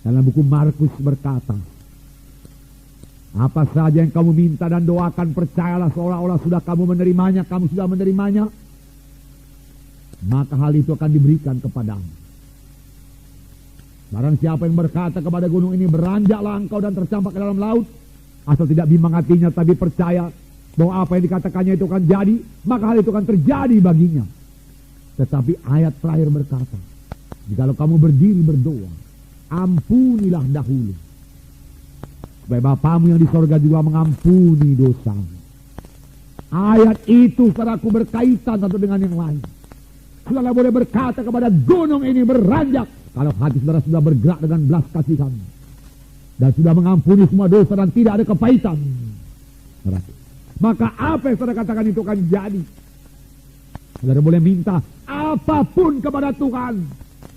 Dalam buku Markus berkata, apa saja yang kamu minta dan doakan, percayalah seolah-olah sudah kamu menerimanya, kamu sudah menerimanya, maka hal itu akan diberikan kepadamu. Barang siapa yang berkata kepada gunung ini, beranjaklah engkau dan tercampak ke dalam laut, asal tidak bimbang hatinya, tapi percaya bahwa apa yang dikatakannya itu akan jadi, maka hal itu akan terjadi baginya. Tetapi ayat terakhir berkata, jikalau kamu berdiri berdoa, ampunilah dahulu, supaya Bapamu yang di sorga juga mengampuni dosamu. Ayat itu, saudaraku, berkaitan satu dengan yang lain. Saudara boleh berkata kepada gunung ini, beranjak, kalau hati saudara sudah bergerak dengan belas kasihan dan sudah mengampuni semua dosa dan tidak ada kepahitan, maka apa yang saudara katakan itu akan jadi. Saudara boleh minta apapun kepada Tuhan,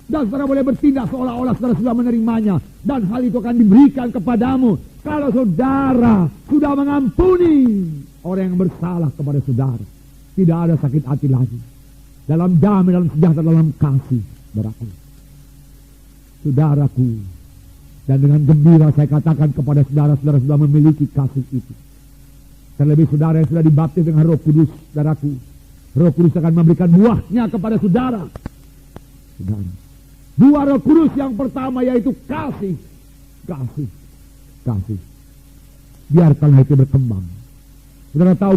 dan saudara boleh bertindak seolah-olah saudara sudah menerimanya, dan hal itu akan diberikan kepadamu kalau saudara sudah mengampuni orang yang bersalah kepada saudara. Tidak ada sakit hati lagi, dalam damai, dalam sejahtera, dalam kasih, saudaraku. Dan dengan gembira saya katakan kepada saudara-saudara sudah memiliki kasih itu. Terlebih saudara yang sudah dibaptis dengan Roh Kudus, saudaraku, Roh Kudus akan memberikan buahnya kepada saudara. Buah Roh Kudus yang pertama yaitu kasih. Kasih. Biarkanlah itu berkembang. Saudara tahu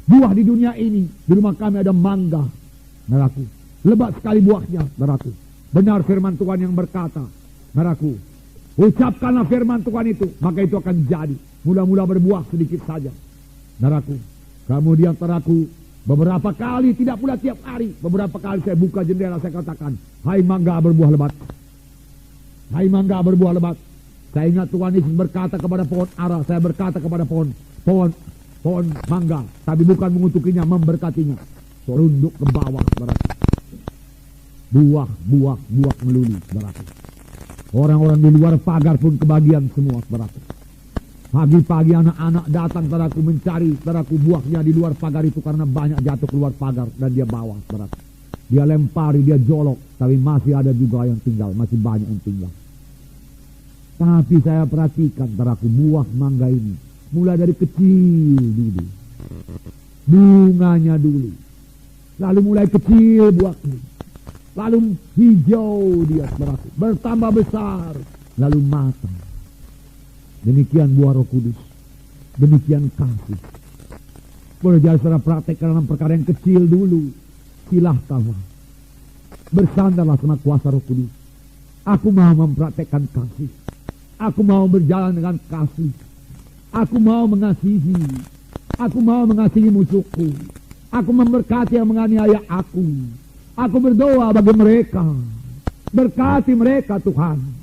buah di dunia ini, di rumah kami ada mangga, saudaraku. Lebat sekali buahnya, saudaraku. Benar firman Tuhan yang berkata, saudaraku, ucapkanlah firman Tuhan itu, maka itu akan jadi. Mula-mula berbuah sedikit saja, saudaraku. Kemudian saudaraku, beberapa kali, tidak pula tiap hari, beberapa kali saya buka jendela, saya katakan, hai mangga berbuah lebat. Hai mangga berbuah lebat. Saya ingat Tuhan Yesus berkata kepada pohon ara, saya berkata kepada pohon mangga, tapi bukan mengutukinya, memberkatinya. Serunduk ke bawah, saudaraku. Buah melulu, saudaraku. Orang-orang di luar pagar pun kebagian semua, saudaraku. Pagi-pagi anak-anak datang, saudaraku, mencari, saudaraku, buahnya di luar pagar itu karena banyak jatuh keluar pagar dan dia bawa, saudaraku. Dia lempari, dia jolok, tapi masih ada juga yang tinggal, masih banyak yang tinggal. Tapi saya perhatikan, saudaraku, buah mangga ini mulai dari kecil dulu, bunganya dulu, lalu mulai kecil buahnya, lalu hijau dia, saudaraku, bertambah besar, lalu matang. Demikian buah Roh Kudus, demikian kasih. Boleh jadi saudara praktekkan dalam perkara yang kecil dulu. Silahkanlah, bersandarlah sama kuasa Roh Kudus. Aku mau mempraktekkan kasih, aku mau berjalan dengan kasih, aku mau mengasihi, aku mau mengasihi musuhku, aku memberkati yang menganiaya aku berdoa bagi mereka, berkati mereka Tuhan.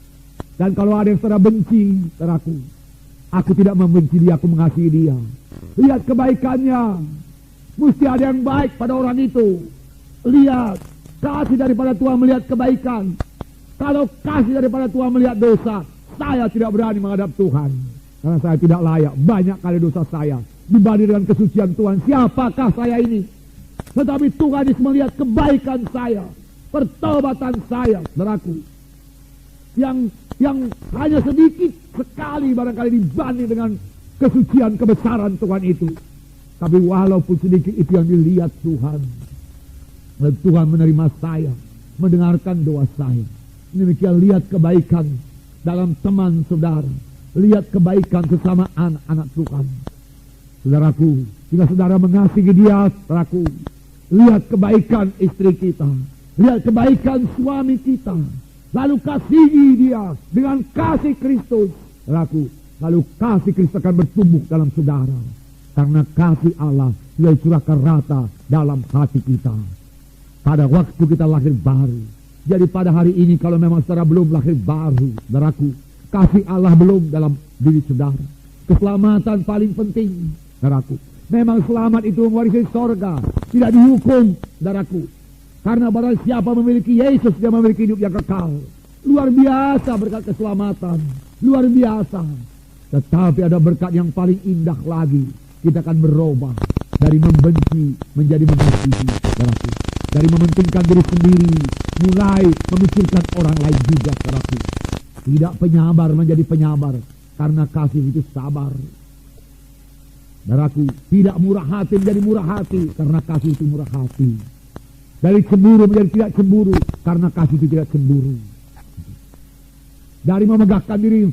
Dan kalau ada yang saudara benci, saudaraku, aku tidak membenci dia, aku mengasihi dia. Lihat kebaikannya, mesti ada yang baik pada orang itu. Lihat, kasih daripada Tuhan melihat kebaikan. Kalau kasih daripada Tuhan melihat dosa, saya tidak berani menghadap Tuhan, karena saya tidak layak. Banyak kali dosa saya dibanding dengan kesucian Tuhan. Siapakah saya ini? Tetapi Tuhan melihat kebaikan saya, pertobatan saya, saudaraku, yang hanya sedikit sekali barangkali dibanding dengan kesucian kebesaran Tuhan itu. Tapi walaupun sedikit itu yang dilihat Tuhan, dan Tuhan menerima saya, mendengarkan doa saya. Demikian lihat kebaikan dalam teman saudara, lihat kebaikan sesama anak-anak Tuhan. Saudaraku, jika saudara mengasihi dia, saudaraku, lihat kebaikan istri kita, lihat kebaikan suami kita, lalu kasihi dia dengan kasih Kristus, lalu kasih Kristus akan bertumbuh dalam saudara, karena kasih Allah sudah dicurahkan rata dalam hati kita pada waktu kita lahir baru. Jadi pada hari ini kalau memang saudara belum lahir baru, saudaraku, kasih Allah belum dalam diri saudara. Keselamatan paling penting, saudaraku. Memang selamat itu mewarisi sorga, tidak dihukum, saudaraku. Karena barang siapa memiliki Yesus, dia memiliki hidup yang kekal. Luar biasa berkat keselamatan, luar biasa. Tetapi ada berkat yang paling indah lagi. Kita akan berubah dari membenci menjadi mengasihi, saudaraku. Dari mementingkan diri sendiri, mulai memikirkan orang lain juga, saudaraku. Tidak penyabar menjadi penyabar, karena kasih itu sabar. Saudaraku, tidak murah hati menjadi murah hati, karena kasih itu murah hati. Dari cemburu menjadi tidak cemburu, karena kasih itu tidak cemburu. Dari memegahkan diri,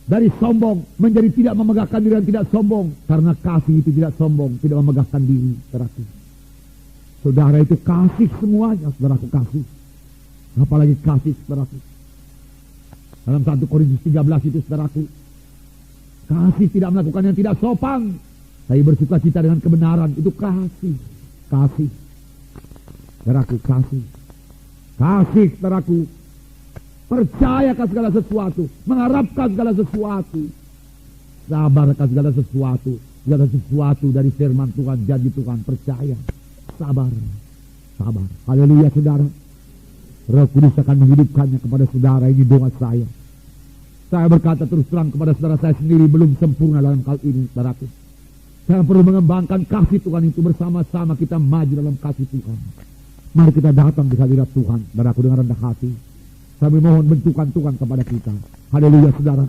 dari sombong menjadi tidak memegahkan diri dan tidak sombong, karena kasih itu tidak sombong, tidak memegahkan diri. Saudaraku, saudara itu kasih semuanya, saudaraku, kasih. Apalagi kasih, saudaraku. Dalam 1 Korintus 13 itu, saudaraku, kasih tidak melakukan yang tidak sopan, tapi bersuka cita dengan kebenaran. Itu kasih. Kasih, saudaraku, kasih. Kasih, saudaraku, percayakan segala sesuatu, mengharapkan segala sesuatu, sabarkan segala sesuatu dari firman Tuhan, janji Tuhan, percaya, sabar. Haleluya, saudara. Roh Kudus akan menghidupkannya kepada saudara. Ini doa saya. Saya berkata terus terang kepada saudara, saya sendiri belum sempurna dalam hal ini, saudaraku. Saya perlu mengembangkan kasih Tuhan itu, bersama-sama kita maju dalam kasih Tuhan. Mari kita datang di hadirat Tuhan, saudaraku, dengan rendah hati. Kami mohon bentukan Tuhan kepada kita. Haleluya, saudara.